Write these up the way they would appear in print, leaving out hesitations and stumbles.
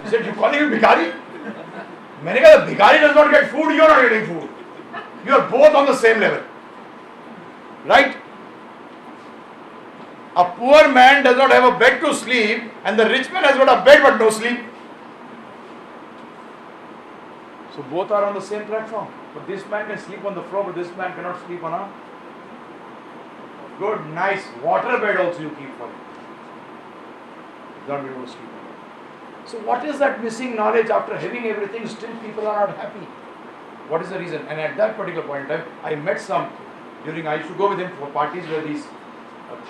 He said, you calling him Bhikari? मैंने कहा, the Bhikari does not get food, you are not getting food. You are both on the same level. Right? A poor man does not have a bed to sleep, and the rich man has got a bed but no sleep. So both are on the same platform. But this man can sleep on the floor, but this man cannot sleep on a good, nice water bed also you keep for him. He's not able to sleep on that. So what is that missing knowledge? After having everything, still people are not happy. What is the reason? And at that particular point in time, I met some I used to go with him for parties where these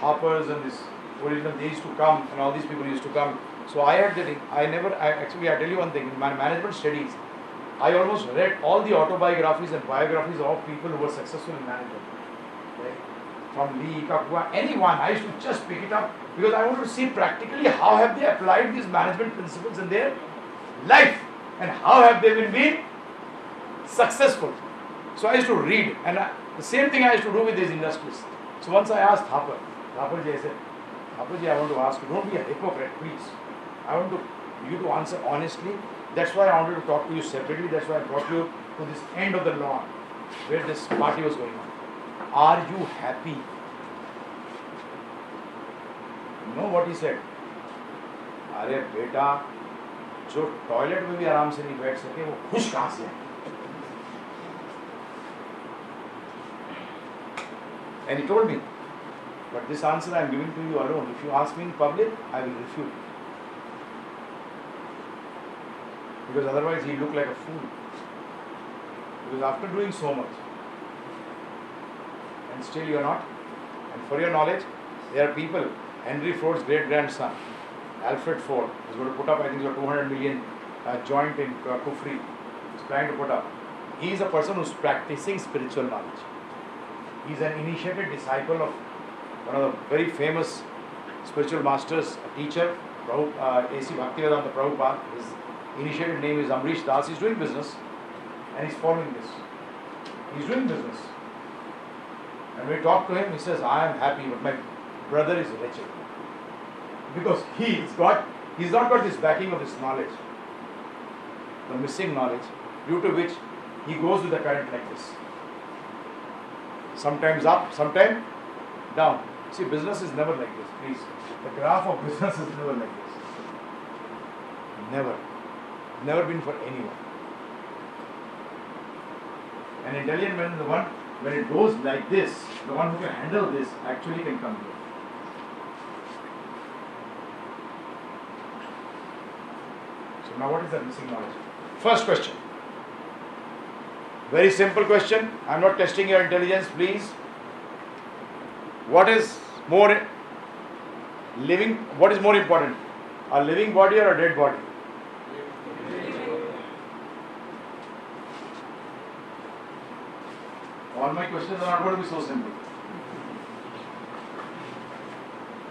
Thappers and this original, they used to come, and all these people used to come. So I had that. I tell you one thing, in my management studies, I almost read all the autobiographies and biographies of people who were successful in management. Right? From Lee, Kakua, anyone, I used to just pick it up because I wanted to see practically how have they applied these management principles in their life and how have they been successful. So I used to read, and the same thing I used to do with these industries. So once I asked Thapparji, I said, Thapparji, I want to ask you, don't be a hypocrite, please. I want you to answer honestly. That's why I wanted to talk to you separately. That's why I brought you to this end of the lawn where this party was going on. Are you happy? You know what he said? अरे बेटा, जो toilet में भी आराम से नहीं बैठ सके, वो खुश कहाँ से है? And he told me, but this answer I am giving to you alone. If you ask me in public, I will refute. Because otherwise he look like a fool. Because after doing so much, and still you are not. And for your knowledge, there are people, Henry Ford's great-grandson, Alfred Ford, is going to put up, I think, 200 million joint in Kufri. He's planning to put up. He is a person who is practicing spiritual knowledge. He is an initiated disciple of one of the very famous spiritual masters, a teacher, A.C. Bhaktivedanta Prabhupada. His initiated name is Amrish Das. He's doing business and he's following this. He's doing business. And when we talk to him, he says, I am happy, but my brother is wretched. Because he's not got this backing of this knowledge, the missing knowledge, due to which he goes with the current like this. Sometimes up, sometimes down. See, business is never like this, please. The graph of business is never like this. Never. Never been for anyone. An intelligent man is the one, when it goes like this, the one who can handle this actually can come here. So now what is the missing knowledge? First question. Very simple question. I am not testing your intelligence, please. What is more important? A living body or a dead body? All my questions are not going to be so simple.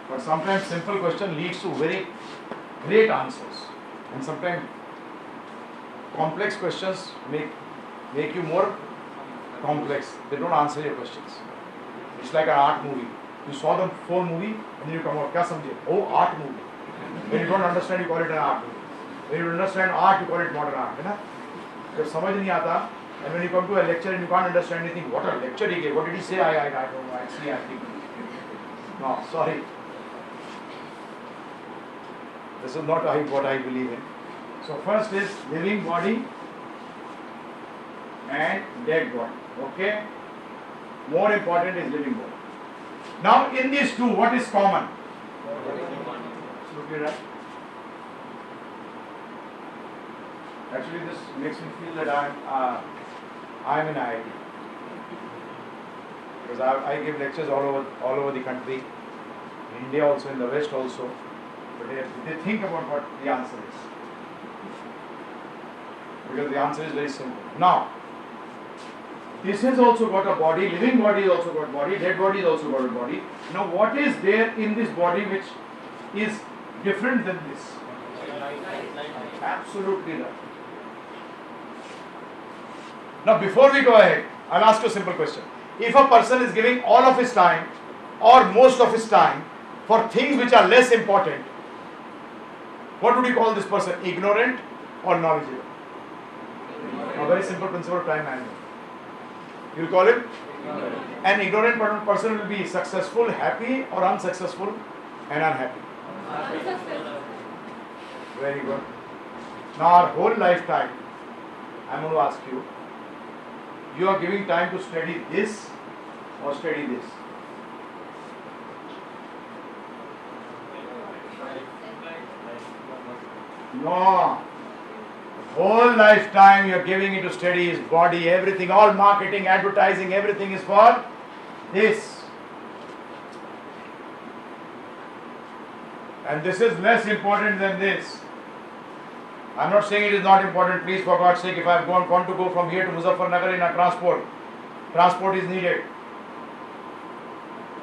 But sometimes simple question leads to very great answers. And sometimes complex questions make you more complex. They don't answer your questions. It's like an art movie. You saw the full movie and then you come out, kya samjhe? Oh, art movie. When you don't understand, you call it an art movie. When you understand art, you call it modern art. Jab samajh nahi aata, and when you come to a lecture and you can't understand anything, what a lecture he gave. What did he say? I don't know. Actually, I think. No, sorry. This is not what I believe in. So first is living body and dead body. Okay? More important is living body. Now in these two, what is common? Absolutely right. Actually, this makes me feel that I am in IIT. Because I give lectures all over the country, in India also, in the West also. But they think about what the answer is. Because the answer is very simple. Now, this has also got a body, living body has also got a body, dead body has also got a body. Now, what is there in this body which is different than this? Absolutely right. Now, before we go ahead, I'll ask you a simple question. If a person is giving all of his time or most of his time for things which are less important, What would you call this person? Ignorant or knowledgeable? A very simple principle of time management. You will call him? An ignorant person will be successful, happy, or unsuccessful and unhappy. Very good. Now our whole lifetime, I am going to ask you, you are giving time to study this or study this? No. Whole lifetime you are giving it to study his body, everything, all marketing, advertising, everything is for this. And this is less important than this. I am not saying it is not important. Please, for God's sake, if I have want to go from here to Muzaffarnagar in a transport is needed.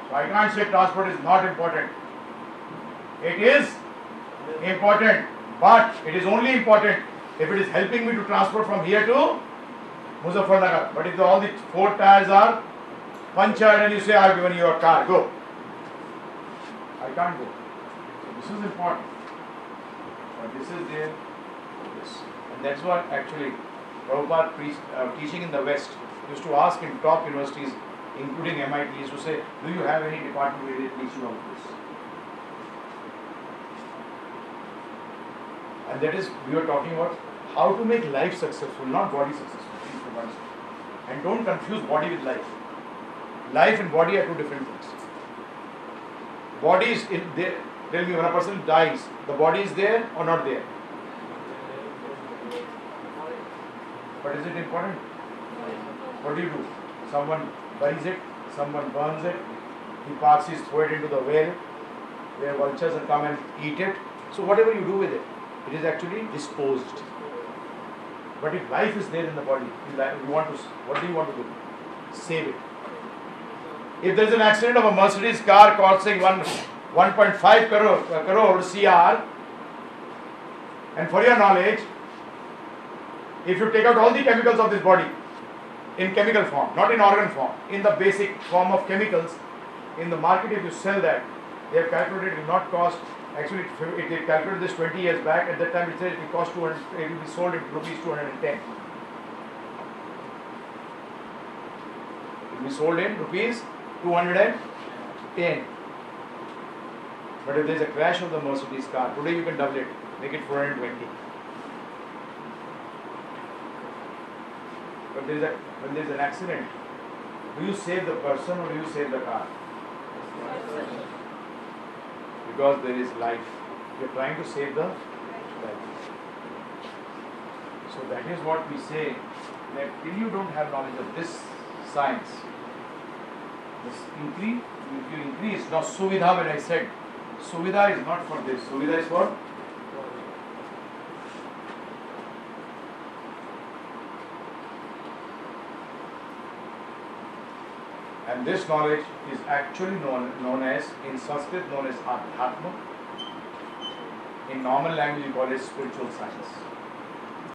So I can't say transport is not important. It is important, but it is only important if it is helping me to transport from here to Muzaffarnagar. But if all the 4 tires are punctured and you say, I have given you a car, go. I can't go. So this is important. But this is there. This. And that's what actually Prabhupada teaching in the West used to ask in top universities, including MIT, used to say, do you have any department where they teach you all this? And that is, we are talking about how to make life successful, not body successful. And don't confuse body with life. Life and body are two different things. Body is in there. Tell me, when a person dies, the body is there or not there? But is it important? What do? Someone buries it, someone burns it, he parks his throw it into the well, where vultures will come and eat it. So whatever you do with it, it is actually disposed. But if life is there in the body, what do you want to do? Save it. If there is an accident of a Mercedes car costing 1.5 crore CR, and for your knowledge, if you take out all the chemicals of this body in chemical form, not in organ form, in the basic form of chemicals, in the market if you sell that, they have calculated it will not cost, actually they calculated this 20 years back, at that time it said it will cost 200, it will be sold in rupees 210. It will be sold in rupees 210. But if there is a crash of the Mercedes car, today you can double it, make it 420. But when there is an accident, do you save the person or do you save the car? Because there is life. You are trying to save the life. So that is what we say, that if you don't have knowledge of this science, this increase, if you increase, now Suvidha, when I said, Suvidha is not for this, Suvidha is for and this knowledge is actually known as, in Sanskrit known as Adhyatma. In normal language you call it spiritual science.